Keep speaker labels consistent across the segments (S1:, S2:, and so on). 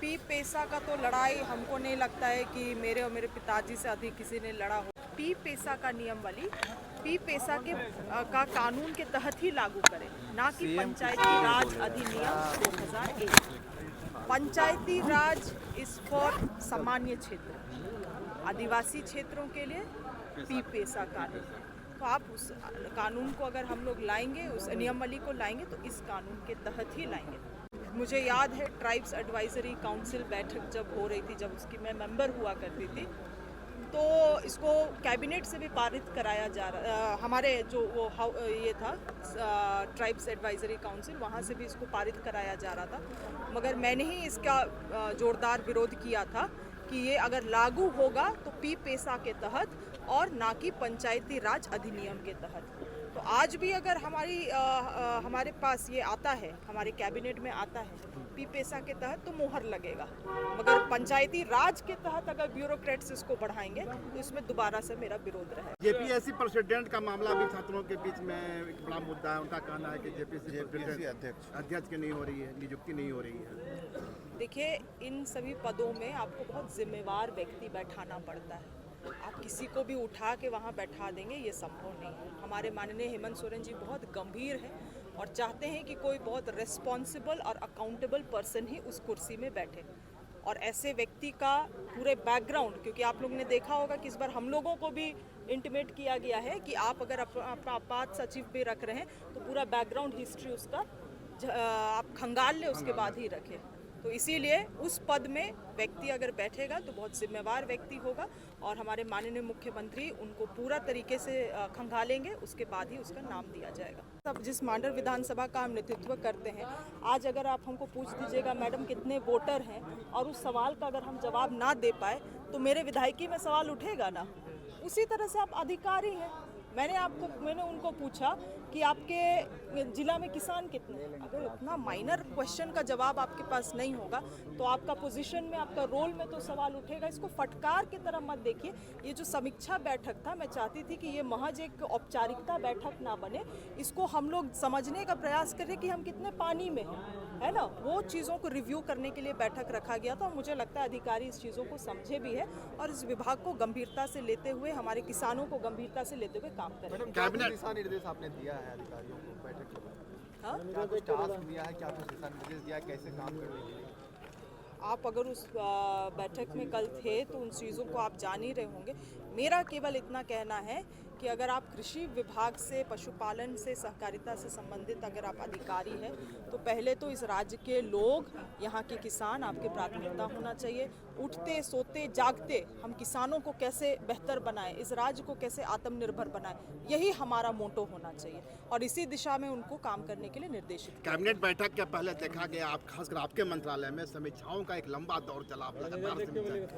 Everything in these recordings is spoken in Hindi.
S1: पी पेसा का तो लड़ाई हमको नहीं लगता है कि मेरे और मेरे पिताजी से अधिक किसी ने लड़ा हो। पी पेसा का नियमावली पी पेसा के का कानून के तहत ही लागू करें, ना कि पंचायती राज अधिनियम 2001। पंचायती राज इस फॉर सामान्य क्षेत्र, आदिवासी क्षेत्रों के लिए पी पेसा कानून है। तो आप उस कानून को अगर हम लोग लाएंगे, उस नियमावली को लाएंगे तो इस कानून के तहत ही लाएंगे। मुझे याद है ट्राइब्स एडवाइजरी काउंसिल बैठक जब हो रही थी, जब उसकी मैं मेंबर हुआ करती थी, तो इसको कैबिनेट से भी पारित कराया जा रहा, हमारे जो वो ये था ट्राइब्स एडवाइजरी काउंसिल, वहाँ से भी इसको पारित कराया जा रहा था, मगर मैंने ही इसका जोरदार विरोध किया था कि ये अगर लागू होगा तो पी पेसा के तहत और ना कि पंचायती राज अधिनियम के तहत। तो आज भी अगर हमारे पास ये आता है, हमारे कैबिनेट में आता है पी पेसा के तहत, तो मोहर लगेगा, मगर पंचायती राज के तहत अगर ब्यूरोक्रेट्स इसको बढ़ाएंगे तो इसमें दोबारा से मेरा विरोध रहेगा।
S2: जेपीएससी प्रेसिडेंट का मामला भी छात्रों के बीच में एक बड़ा मुद्दा है। उनका कहना है कि जेपीएससी अध्यक्ष की नहीं हो रही है, नियुक्ति नहीं हो रही है।
S1: देखिए, इन सभी पदों में आपको बहुत जिम्मेवार व्यक्ति बैठाना पड़ता है। आप किसी को भी उठा के वहाँ बैठा देंगे, ये संभव नहीं है। हमारे माननीय हेमंत सोरेन जी बहुत गंभीर हैं और चाहते हैं कि कोई बहुत रिस्पॉन्सिबल और अकाउंटेबल पर्सन ही उस कुर्सी में बैठे, और ऐसे व्यक्ति का पूरे बैकग्राउंड, क्योंकि आप लोगों ने देखा होगा कि इस बार हम लोगों को भी इंटीमेट किया गया है कि आप अगर अपना आपात सचिव भी रख रहे हैं तो पूरा बैकग्राउंड हिस्ट्री उसका आप खंगाल ले, उसके बाद ही रखें। तो इसीलिए उस पद में व्यक्ति अगर बैठेगा तो बहुत जिम्मेवार व्यक्ति होगा, और हमारे माननीय मुख्यमंत्री उनको पूरा तरीके से खंगालेंगे, उसके बाद ही उसका नाम दिया जाएगा। अब जिस मांडर विधानसभा का हम नेतृत्व करते हैं, आज अगर आप हमको पूछ दीजिएगा मैडम कितने वोटर हैं, और उस सवाल का अगर हम जवाब ना दे पाए तो मेरे विधायकी में सवाल उठेगा ना। उसी तरह से आप अधिकारी हैं। मैंने उनको पूछा कि आपके जिला में किसान कितने, अगर इतना माइनर क्वेश्चन का जवाब आपके पास नहीं होगा तो आपका पोजीशन में, आपका रोल में तो सवाल उठेगा। इसको फटकार की तरह मत देखिए। ये जो समीक्षा बैठक था, मैं चाहती थी कि ये महज एक औपचारिकता बैठक ना बने, इसको हम लोग समझने का प्रयास करें कि हम कितने पानी में हैं, है ना। वो चीज़ों को रिव्यू करने के लिए बैठक रखा गया था, और मुझे लगता है अधिकारी इस चीज़ों को समझे भी है और इस विभाग को गंभीरता से लेते हुए, हमारे किसानों को गंभीरता से लेते हुए काम करें।
S3: कैबिनेट दिशा निर्देश आपने दिया है अधिकारियों को बैठक के बाद? हाँ, क्या कुछ टास्क दिया है, क्या कुछ दिशा निर्देश दिया है, कैसे काम करने के लिए?
S1: आप अगर उस बैठक में कल थे तो उन चीज़ों को आप जान ही रहे होंगे। मेरा केवल इतना कहना है कि अगर आप कृषि विभाग से, पशुपालन से, सहकारिता से संबंधित अगर आप अधिकारी हैं, तो पहले तो इस राज्य के लोग, यहाँ के किसान आपके प्राथमिकता होना चाहिए। उठते सोते जागते हम किसानों को कैसे बेहतर बनाएं, इस राज्य को कैसे आत्मनिर्भर बनाएं, यही हमारा मोटो होना चाहिए, और इसी दिशा में उनको काम करने के लिए निर्देशित।
S2: कैबिनेट बैठक के पहले देखा गया, आप खासकर आपके मंत्रालय में समीक्षाओं का एक लंबा दौर चला, आप लगातार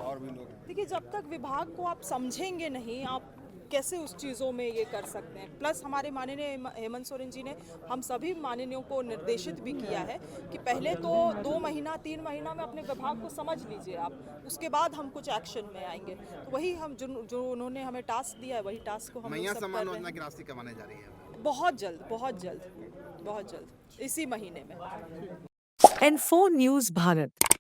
S2: और भी लोग।
S1: देखिए, जब तक विभाग को आप समझेंगे नहीं, आप कैसे उस चीज़ों में ये कर सकते हैं। प्लस हमारे माननीय हेमंत सोरेन जी ने हम सभी माननीयों को निर्देशित भी किया है कि पहले तो 2 महीना 3 महीना में अपने विभाग को समझ लीजिए आप, उसके बाद हम कुछ एक्शन में आएंगे। तो वही हम जो उन्होंने हमें टास्क दिया है, वही टास्क को हम
S2: मैया सम्मान योजना की राशि कब आने जा रही है?
S1: बहुत जल्द, बहुत जल्द, बहुत जल्द, इसी महीने में।
S4: N4 News Bharat।